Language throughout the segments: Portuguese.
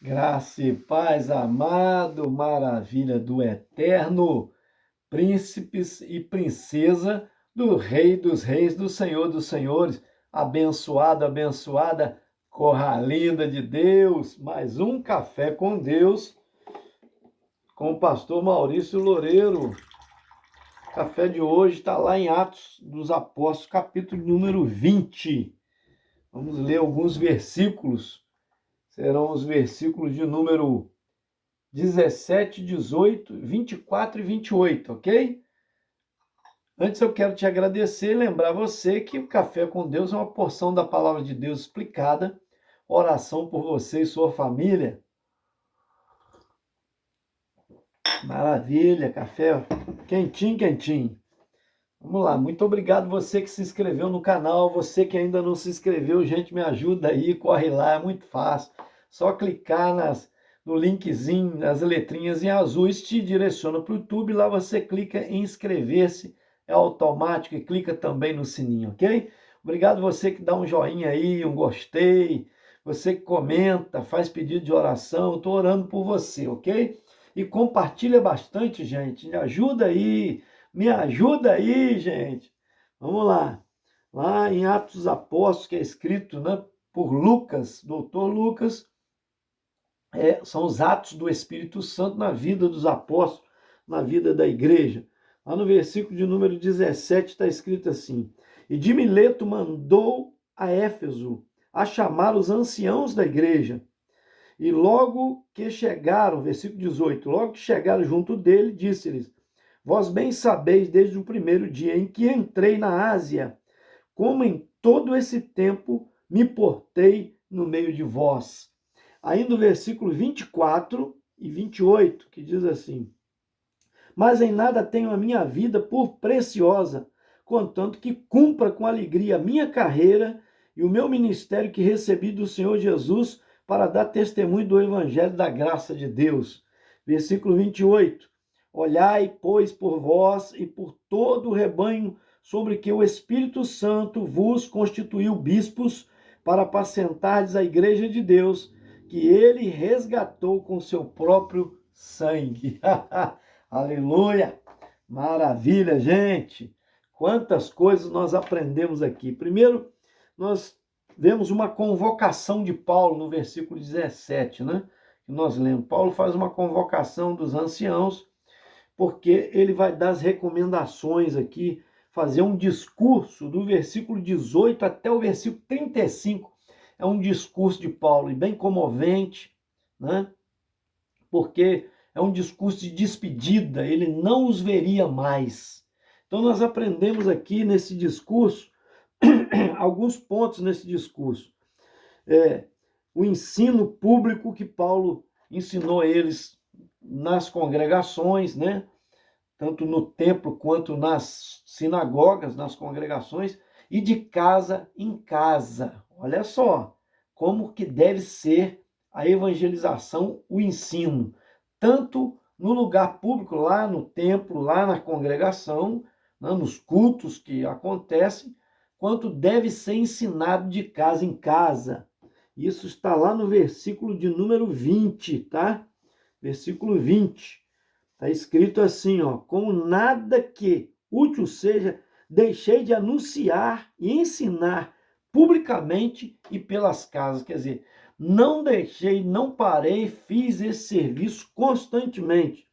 Graça e paz, amado, maravilha do eterno, príncipes e princesa do Rei dos Reis, do Senhor dos Senhores, abençoado, abençoada, corra linda de Deus, mais um café com Deus, com o pastor Maurício Loureiro. O café de hoje está lá em Atos dos Apóstolos, capítulo número 20. Vamos ler alguns versículos. Serão os versículos de número 17, 18, 24 e 28, ok? Antes eu quero te agradecer e lembrar você que o Café com Deus é uma porção da Palavra de Deus explicada, oração por você e sua família. Maravilha, café quentinho, quentinho. Vamos lá, muito obrigado você que se inscreveu no canal, você que ainda não se inscreveu, gente, me ajuda aí, corre lá, é muito fácil. Só clicar no linkzinho, nas letrinhas em azul, isso te direciona para o YouTube, lá você clica em inscrever-se, é automático e clica também no sininho, ok? Obrigado você que dá um joinha aí, um gostei, você que comenta, faz pedido de oração, eu estou orando por você, ok? E compartilha bastante, gente, me ajuda aí, gente. Vamos lá. Lá em Atos dos Apóstolos, que é escrito, né, por Lucas, doutor Lucas, são os atos do Espírito Santo na vida dos apóstolos, na vida da igreja. Lá no versículo de número 17 está escrito assim: E de Mileto mandou a Éfeso a chamar os anciãos da igreja. E logo que chegaram, versículo 18, logo que chegaram junto dele, disse-lhes: Vós bem sabeis desde o primeiro dia em que entrei na Ásia, como em todo esse tempo me portei no meio de vós. Ainda o versículo 24 e 28, que diz assim: Mas em nada tenho a minha vida por preciosa, contanto que cumpra com alegria a minha carreira e o meu ministério que recebi do Senhor Jesus para dar testemunho do evangelho da graça de Deus. Versículo 28. Olhai, pois, por vós e por todo o rebanho sobre que o Espírito Santo vos constituiu bispos para apacentardes a igreja de Deus, que ele resgatou com seu próprio sangue. Aleluia! Maravilha, gente! Quantas coisas nós aprendemos aqui. Primeiro, nós vemos uma convocação de Paulo no versículo 17, né? Que nós lemos. Paulo faz uma convocação dos anciãos, porque ele vai dar as recomendações aqui, fazer um discurso do versículo 18 até o versículo 35. É um discurso de Paulo, e bem comovente, né? Porque é um discurso de despedida, ele não os veria mais. Então nós aprendemos aqui nesse discurso, alguns pontos nesse discurso. O ensino público que Paulo ensinou a eles nas congregações, né? Tanto no templo quanto nas sinagogas, nas congregações, e de casa em casa. Olha só como que deve ser a evangelização, o ensino, tanto no lugar público, lá no templo, lá na congregação, né, nos cultos que acontecem, quanto deve ser ensinado de casa em casa. Isso está lá no versículo de número 20, tá? Versículo 20. Está escrito assim, ó: com nada que útil seja, deixei de anunciar e ensinar publicamente e pelas casas. Quer dizer, não deixei, não parei, fiz esse serviço constantemente.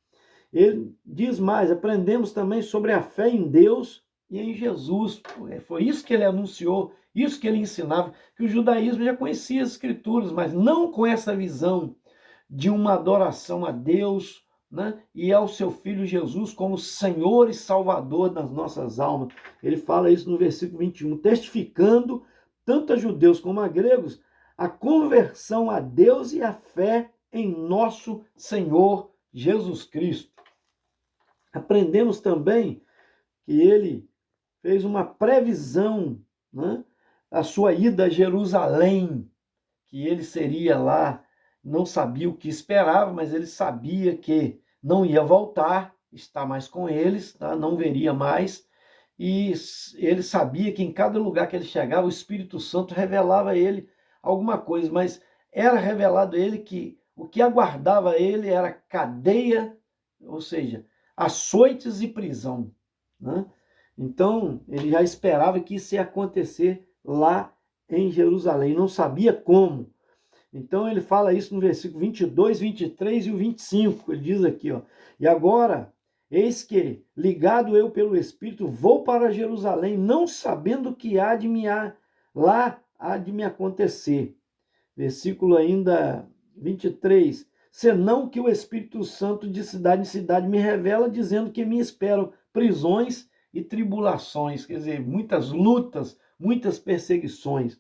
Ele diz mais, aprendemos também sobre a fé em Deus e em Jesus. Foi isso que ele anunciou, isso que ele ensinava, que o judaísmo já conhecia as escrituras, mas não com essa visão de uma adoração a Deus, né? E ao seu Filho Jesus como Senhor e Salvador das nossas almas. Ele fala isso no versículo 21, testificando tanto a judeus como a gregos a conversão a Deus e a fé em nosso Senhor Jesus Cristo. Aprendemos também que ele fez uma previsão, né? A sua ida a Jerusalém, que ele seria lá, não sabia o que esperava, mas ele sabia que não ia voltar, estar mais com eles, tá? Não veria mais, e ele sabia que em cada lugar que ele chegava, o Espírito Santo revelava a ele alguma coisa, mas era revelado a ele que o que aguardava ele era cadeia, ou seja, açoites e prisão, né? Então, ele já esperava que isso ia acontecer lá em Jerusalém, não sabia como. Então, ele fala isso no versículo 22, 23 e o 25, ele diz aqui, ó, e agora, eis que, ligado eu pelo Espírito, vou para Jerusalém, não sabendo o que lá há de me acontecer. Versículo ainda 23, senão que o Espírito Santo de cidade em cidade me revela, dizendo que me esperam prisões e tribulações, quer dizer, muitas lutas, muitas perseguições.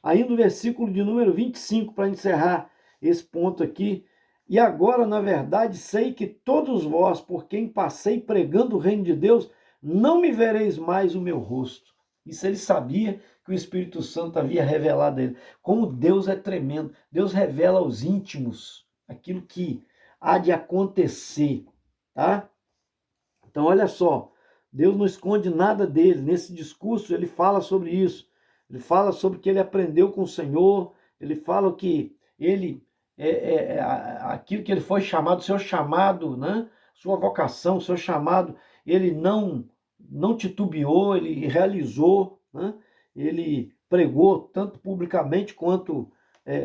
Aí no versículo de número 25, para encerrar esse ponto aqui, e agora, na verdade, sei que todos vós, por quem passei pregando o reino de Deus, não me vereis mais o meu rosto. Isso ele sabia que o Espírito Santo havia revelado a ele. Como Deus é tremendo. Deus revela aos íntimos aquilo que há de acontecer, tá? Então, olha só, Deus não esconde nada dele. Nesse discurso, ele fala sobre isso. Ele fala sobre o que ele aprendeu com o Senhor. Ele fala que ele aquilo que ele foi chamado, seu chamado, né? Sua vocação, seu chamado, ele não titubeou, ele realizou, né? Ele pregou tanto publicamente quanto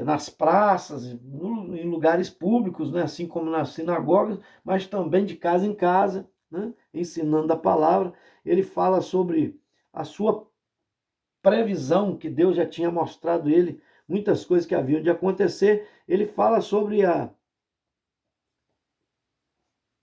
nas praças, em lugares públicos, né? Assim como nas sinagogas, mas também de casa em casa, né? Ensinando a palavra. Ele fala sobre a sua previsão, que Deus já tinha mostrado a ele muitas coisas que haviam de acontecer. Ele fala sobre a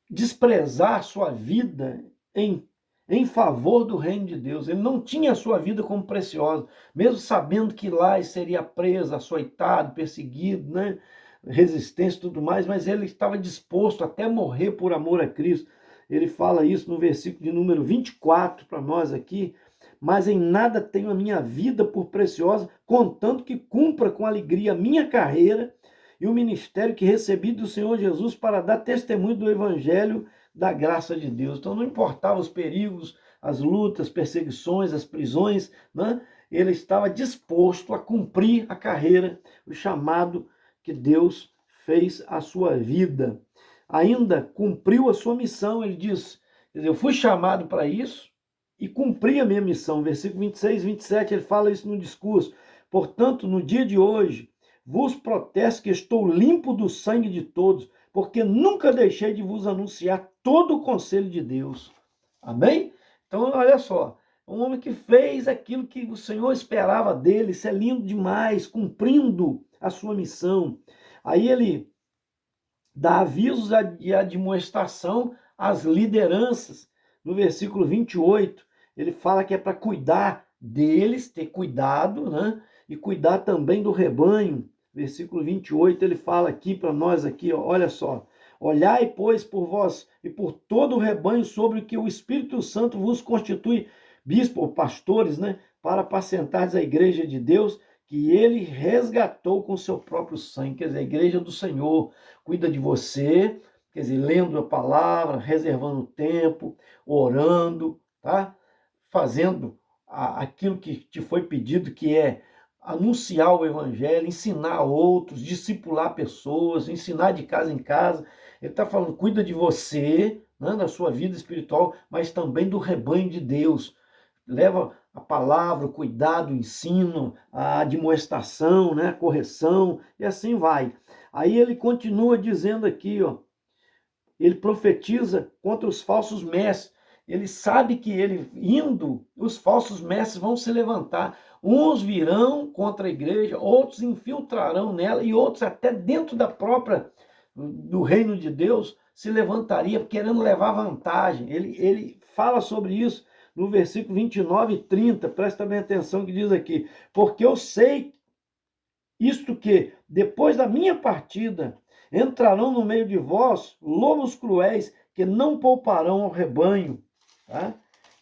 desprezar sua vida em favor do reino de Deus. Ele não tinha a sua vida como preciosa, mesmo sabendo que lá ele seria preso, açoitado, perseguido, né? Resistência e tudo mais, mas ele estava disposto até morrer por amor a Cristo. Ele fala isso no versículo de número 24 para nós aqui. Mas em nada tenho a minha vida por preciosa, contanto que cumpra com alegria a minha carreira e o ministério que recebi do Senhor Jesus para dar testemunho do evangelho da graça de Deus. Então não importava os perigos, as lutas, perseguições, as prisões, né? Ele estava disposto a cumprir a carreira, o chamado que Deus fez à sua vida. Ainda cumpriu a sua missão, ele diz, quer dizer, eu fui chamado para isso e cumpri a minha missão. Versículo 26, 27, ele fala isso no discurso. Portanto, no dia de hoje, vos protesto que estou limpo do sangue de todos, porque nunca deixei de vos anunciar todo o conselho de Deus. Amém? Então, olha só, um homem que fez aquilo que o Senhor esperava dele, isso é lindo demais, cumprindo a sua missão. Aí ele dá avisos e admoestação às lideranças. No versículo 28, ele fala que é para cuidar deles, ter cuidado, né? E cuidar também do rebanho. Versículo 28, ele fala aqui para nós aqui, ó, olha só. Olhai, pois, por vós e por todo o rebanho sobre o que o Espírito Santo vos constitui, bispo ou pastores, né? Para apacentar a igreja de Deus, que ele resgatou com seu próprio sangue. Quer dizer, a igreja do Senhor cuida de você, quer dizer, lendo a palavra, reservando tempo, orando, tá? Fazendo aquilo que te foi pedido, que é anunciar o evangelho, ensinar outros, discipular pessoas, ensinar de casa em casa. Ele está falando, cuida de você, né, da sua vida espiritual, mas também do rebanho de Deus. Leva a palavra, o cuidado, o ensino, a admoestação, né, a correção, e assim vai. Aí ele continua dizendo aqui, ó, ele profetiza contra os falsos mestres. Ele sabe que ele indo, os falsos mestres vão se levantar. Uns virão contra a igreja, outros infiltrarão nela e outros até dentro da própria do reino de Deus se levantaria querendo levar vantagem. Ele fala sobre isso no versículo 29 e 30. Presta bem atenção que diz aqui: porque eu sei isto que depois da minha partida entrarão no meio de vós lobos cruéis que não pouparão ao rebanho. Tá?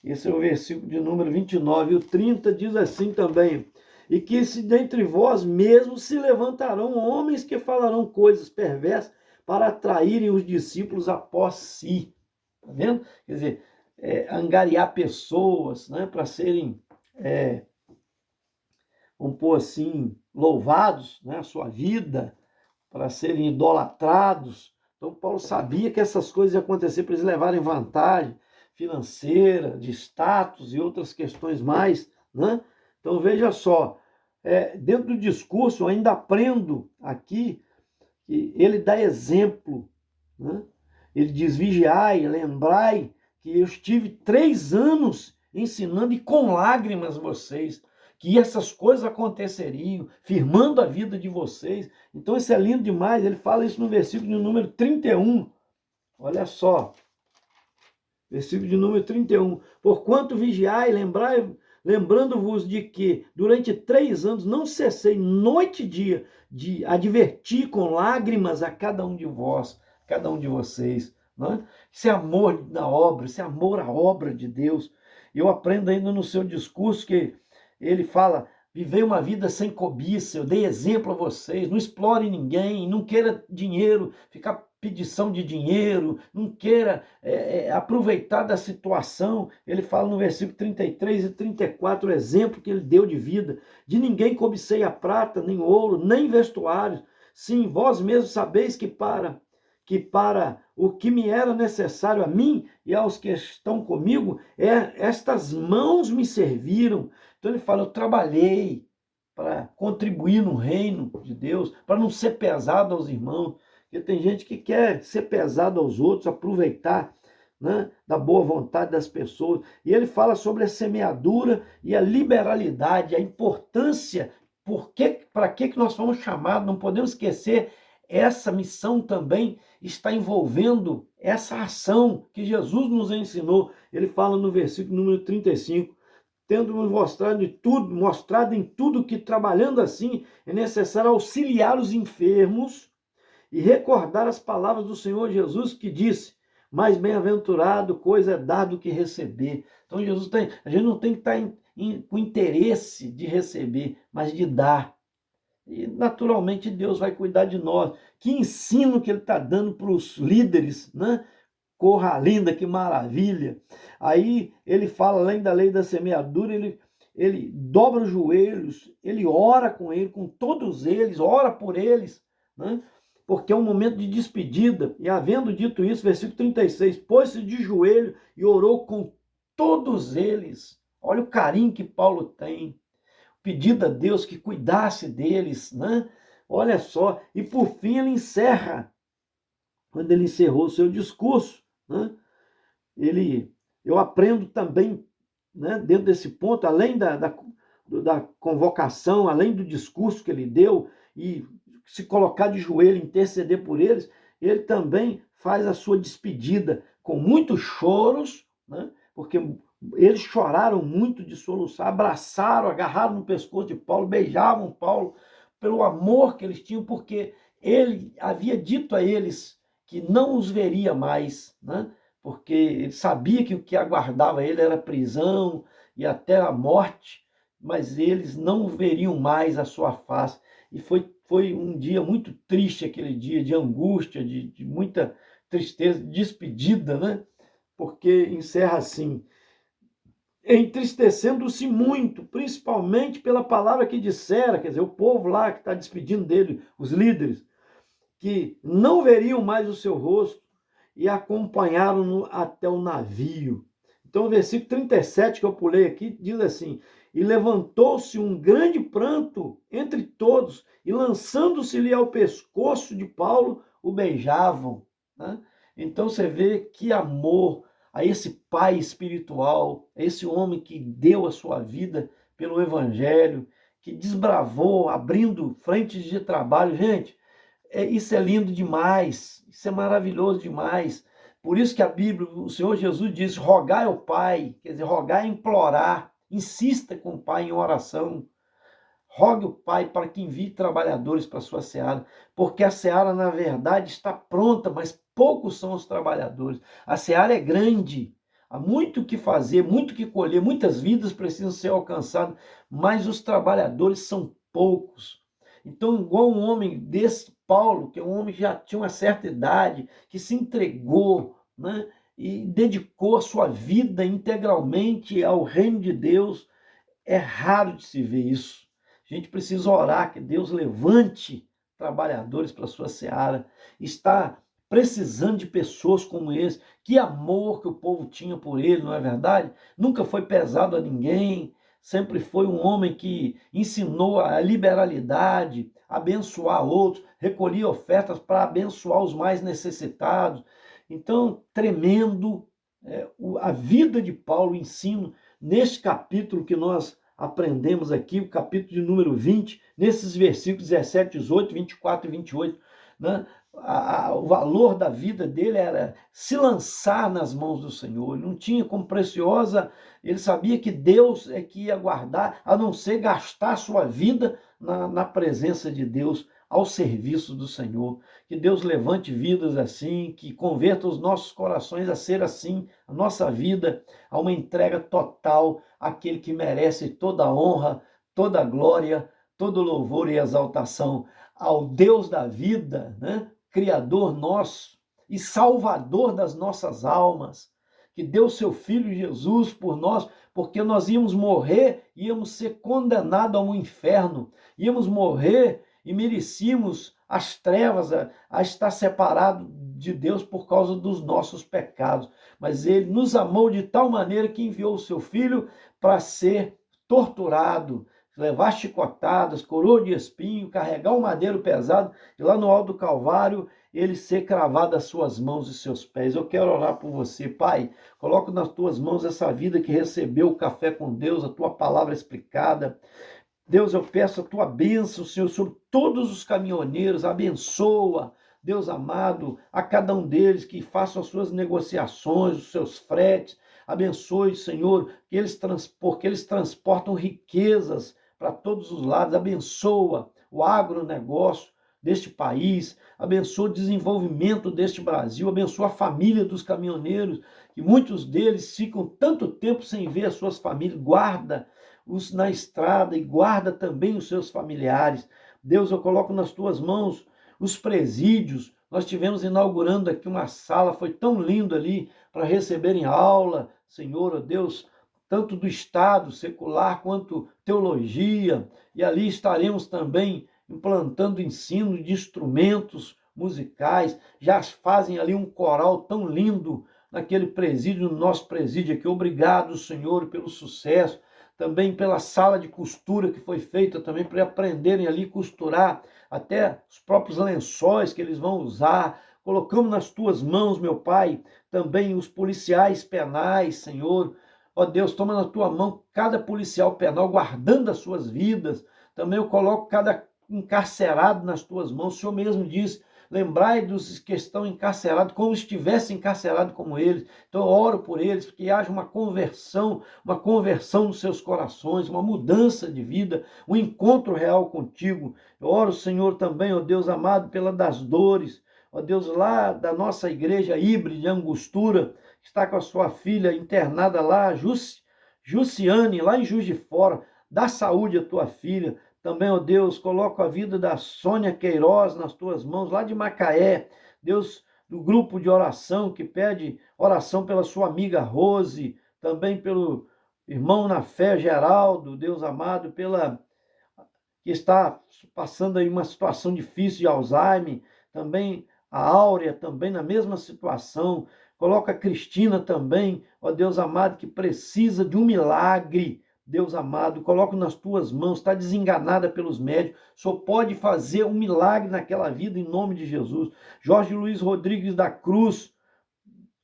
Esse é o versículo de número 29. E o 30 diz assim também: e que se dentre vós mesmos se levantarão homens que falarão coisas perversas para atraírem os discípulos após si. Tá vendo? Quer dizer, angariar pessoas, né, para serem, vamos pôr assim, louvados, né, a sua vida, para serem idolatrados. Então Paulo sabia que essas coisas iam acontecer para eles levarem vantagem financeira, de status e outras questões mais, né? Então veja só, dentro do discurso eu ainda aprendo aqui que ele dá exemplo, né? Ele diz, vigiai, lembrai que eu estive 3 anos ensinando e com lágrimas vocês, que essas coisas aconteceriam, firmando a vida de vocês. Então isso é lindo demais, ele fala isso no versículo de número 31. Olha só, versículo de número 31. Porquanto vigiai, lembrai, lembrando-vos de que durante 3 anos não cessei noite e dia de advertir com lágrimas a cada um de vós, cada um de vocês. Né? Esse amor na obra, esse amor à obra de Deus. Eu aprendo ainda no seu discurso que ele fala, vivei uma vida sem cobiça, eu dei exemplo a vocês, não explore ninguém, não queira dinheiro, ficar pedição de dinheiro, não queira aproveitar da situação. Ele fala no versículo 33 e 34, o exemplo que ele deu de vida. De ninguém cobicei a prata, nem ouro, nem vestuários. Sim, vós mesmos sabeis que para o que me era necessário a mim e aos que estão comigo, estas mãos me serviram. Então ele fala, eu trabalhei para contribuir no reino de Deus, para não ser pesado aos irmãos. Porque tem gente que quer ser pesado aos outros, aproveitar, né, da boa vontade das pessoas. E ele fala sobre a semeadura e a liberalidade, a importância, para que nós fomos chamados. Não podemos esquecer, essa missão também está envolvendo essa ação que Jesus nos ensinou. Ele fala no versículo número 35, tendo-nos mostrado em tudo que trabalhando assim é necessário auxiliar os enfermos e recordar as palavras do Senhor Jesus que disse, mais bem-aventurado coisa é dar do que receber. Então a gente não tem que estar com interesse de receber, mas de dar. E naturalmente Deus vai cuidar de nós. Que ensino que ele está dando para os líderes, né? Corra linda, que maravilha. Aí ele fala, além da lei da semeadura, ele dobra os joelhos, ele ora com ele, com todos eles, ora por eles, né? Porque é um momento de despedida. E havendo dito isso, versículo 36, pôs-se de joelho e orou com todos eles. Olha o carinho que Paulo tem. Pedido a Deus que cuidasse deles, né? Olha só. E por fim ele encerra. Quando ele encerrou o seu discurso, né? Eu aprendo também, né, dentro desse ponto, além da convocação, além do discurso que ele deu, e se colocar de joelho, interceder por eles, ele também faz a sua despedida com muitos choros, né, porque eles choraram muito de soluçar, abraçaram, agarraram no pescoço de Paulo, beijavam Paulo, pelo amor que eles tinham, porque ele havia dito a eles que não os veria mais, né? Porque ele sabia que o que aguardava ele era prisão e até a morte, mas eles não veriam mais a sua face. E foi um dia muito triste, aquele dia de angústia, de muita tristeza, de despedida, né? Porque encerra assim, entristecendo-se muito, principalmente pela palavra que dissera, quer dizer, o povo lá que está despedindo dele, os líderes, que não veriam mais o seu rosto, e acompanharam-no até o navio. Então o versículo 37 que eu pulei aqui diz assim, e levantou-se um grande pranto entre todos, e lançando-se-lhe ao pescoço de Paulo, o beijavam. Né? Então você vê que amor a esse pai espiritual, a esse homem que deu a sua vida pelo evangelho, que desbravou, abrindo frentes de trabalho. Gente, isso é lindo demais, isso é maravilhoso demais. Por isso que a Bíblia, o Senhor Jesus diz, rogai ao Pai, quer dizer, rogai é implorar, insista com o Pai em oração. Rogue o Pai para que envie trabalhadores para a sua seara, porque a seara, na verdade, está pronta, mas poucos são os trabalhadores. A seara é grande, há muito o que fazer, muito o que colher, muitas vidas precisam ser alcançadas, mas os trabalhadores são poucos. Então, igual um homem desse, Paulo, que é um homem que já tinha uma certa idade, que se entregou, né, e dedicou a sua vida integralmente ao reino de Deus, é raro de se ver isso. A gente precisa orar que Deus levante, trabalhadores para a sua seara, está precisando de pessoas como esse. Que amor que o povo tinha por ele, não é verdade? Nunca foi pesado a ninguém, sempre foi um homem que ensinou a liberalidade, abençoar outros, recolhia ofertas para abençoar os mais necessitados. Então, tremendo a vida de Paulo, o ensino, neste capítulo que nós aprendemos aqui, o capítulo de número 20, nesses versículos 17, 18, 24 e 28, né? O valor da vida dele era se lançar nas mãos do Senhor. Ele não tinha como preciosa, ele sabia que Deus é que ia guardar, a não ser gastar sua vida na presença de Deus, ao serviço do Senhor. Que Deus levante vidas assim, que converta os nossos corações a ser assim, a nossa vida a uma entrega total àquele que merece toda a honra, toda a glória, todo louvor e exaltação, ao Deus da vida, né? Criador nosso e Salvador das nossas almas, que deu seu Filho Jesus por nós, porque nós íamos morrer, íamos ser condenados a um inferno, íamos morrer e merecíamos as trevas, a estar separado de Deus por causa dos nossos pecados. Mas ele nos amou de tal maneira que enviou o seu Filho para ser torturado, levar chicotadas, coroa de espinho, carregar um madeiro pesado, e lá no alto do Calvário, ele ser cravado às suas mãos e seus pés. Eu quero orar por você, Pai. Coloco nas tuas mãos essa vida que recebeu o café com Deus, a tua palavra explicada. Deus, eu peço a tua bênção, Senhor, sobre todos os caminhoneiros, abençoa, Deus amado, a cada um deles que façam as suas negociações, os seus fretes, abençoe, Senhor, porque eles transportam riquezas para todos os lados, abençoa o agronegócio deste país, abençoa o desenvolvimento deste Brasil, abençoa a família dos caminhoneiros, que muitos deles ficam tanto tempo sem ver as suas famílias, guarda-os na estrada e guarda também os seus familiares. Deus, eu coloco nas tuas mãos os presídios. Nós tivemos inaugurando aqui uma sala, foi tão lindo ali para receberem aula, Senhor, ó Deus, tanto do Estado secular quanto teologia, e ali estaremos também implantando ensino de instrumentos musicais. Já fazem ali um coral tão lindo naquele presídio, no nosso presídio aqui. Obrigado, Senhor, pelo sucesso, também pela sala de costura que foi feita também para aprenderem ali a costurar até os próprios lençóis que eles vão usar. Colocamos nas tuas mãos, meu Pai, também os policiais penais, Senhor. Ó Deus, toma na tua mão cada policial penal, guardando as suas vidas. Também eu coloco cada encarcerado nas tuas mãos. O Senhor mesmo disse: lembrai dos que estão encarcerados, como estivesse encarcerado como eles. Então eu oro por eles, que haja uma conversão nos seus corações, uma mudança de vida, um encontro real contigo. Eu oro, Senhor, também, ó Deus amado, pela das dores, ó Deus, lá da nossa igreja híbrida de Angostura, que está com a sua filha internada lá, Jussiane, lá em Juiz de Fora. Dá saúde à tua filha. Também, ó Deus, coloco a vida da Sônia Queiroz nas tuas mãos, lá de Macaé. Deus, do grupo de oração que pede oração pela sua amiga Rose, também pelo irmão na fé Geraldo, Deus amado, que está passando aí uma situação difícil de Alzheimer, também a Áurea, também na mesma situação. Coloca a Cristina também, ó Deus amado, que precisa de um milagre. Deus amado, coloco nas tuas mãos, está desenganada pelos médicos, só pode fazer um milagre naquela vida em nome de Jesus. Jorge Luiz Rodrigues da Cruz,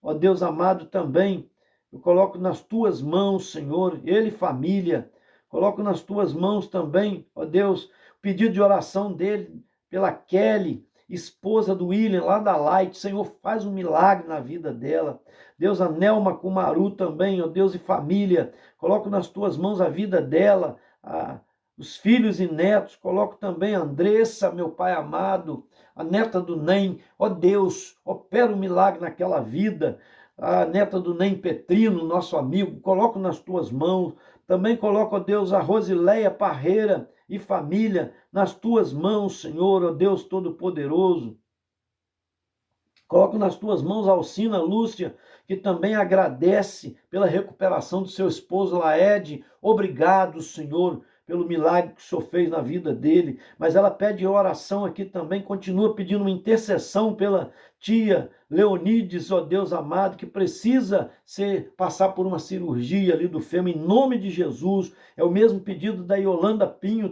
ó Deus amado, também, eu coloco nas tuas mãos, Senhor, ele e família, coloco nas tuas mãos também, ó Deus, o pedido de oração dele pela Kelly, esposa do William, lá da Light. Senhor, faz um milagre na vida dela. Deus, a Nelma Kumaru também, ó Deus, e família, coloco nas tuas mãos a vida dela, os filhos e netos. Coloco também a Andressa, meu Pai amado, a neta do NEM. Ó Deus, opera um milagre naquela vida. A neta do NEM Petrino, nosso amigo, coloco nas tuas mãos. Também coloco, ó Deus, a Rosileia Parreira e família nas tuas mãos, Senhor, ó Deus Todo-Poderoso. Coloco nas tuas mãos a Alcina Lúcia, que também agradece pela recuperação do seu esposo Laede. Obrigado, Senhor, pelo milagre que o Senhor fez na vida dele, mas ela pede oração aqui também, continua pedindo uma intercessão pela tia Leonides, ó Deus amado, que precisa passar por uma cirurgia ali do fêmur, em nome de Jesus. É o mesmo pedido da Yolanda Pinho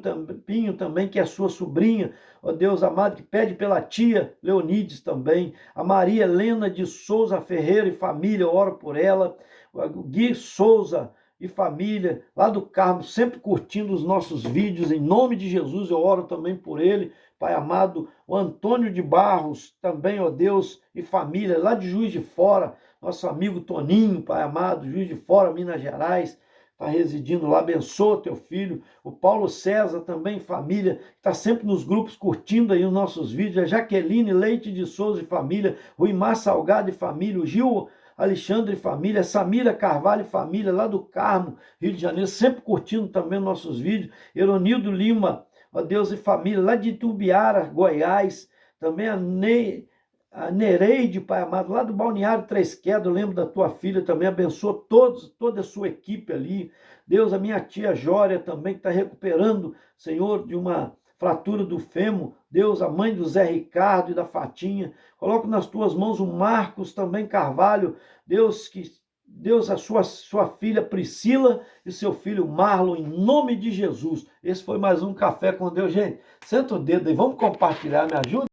também, que é sua sobrinha, ó Deus amado, que pede pela tia Leonides também. A Maria Helena de Souza Ferreira e família, eu oro por ela. O Gui Souza e família, lá do Carmo, sempre curtindo os nossos vídeos, em nome de Jesus, eu oro também por ele, Pai amado. O Antônio de Barros, também, ó Deus, e família, lá de Juiz de Fora, nosso amigo Toninho, Pai amado, Juiz de Fora, Minas Gerais, está residindo lá, abençoa teu filho. O Paulo César também, família, está sempre nos grupos curtindo aí os nossos vídeos. A Jaqueline Leite de Souza e família, o Imar Salgado e família, o Gil Alexandre e família, Samira Carvalho e família, lá do Carmo, Rio de Janeiro, sempre curtindo também nossos vídeos. Eronildo Lima, ó Deus e família, lá de Itubiara, Goiás. Também a Nereide, Pai amado, lá do Balneário Três Quedas, eu lembro da tua filha também, abençoa toda a sua equipe ali. Deus, a minha tia Jória também, que está recuperando, Senhor, de uma fratura do fêmur. Deus, a mãe do Zé Ricardo e da Fatinha, coloco nas tuas mãos o Marcos também Carvalho. Deus, a sua filha Priscila e seu filho Marlon, em nome de Jesus. Esse foi mais um Café com Deus, gente. Senta o dedo aí, vamos compartilhar, me ajuda?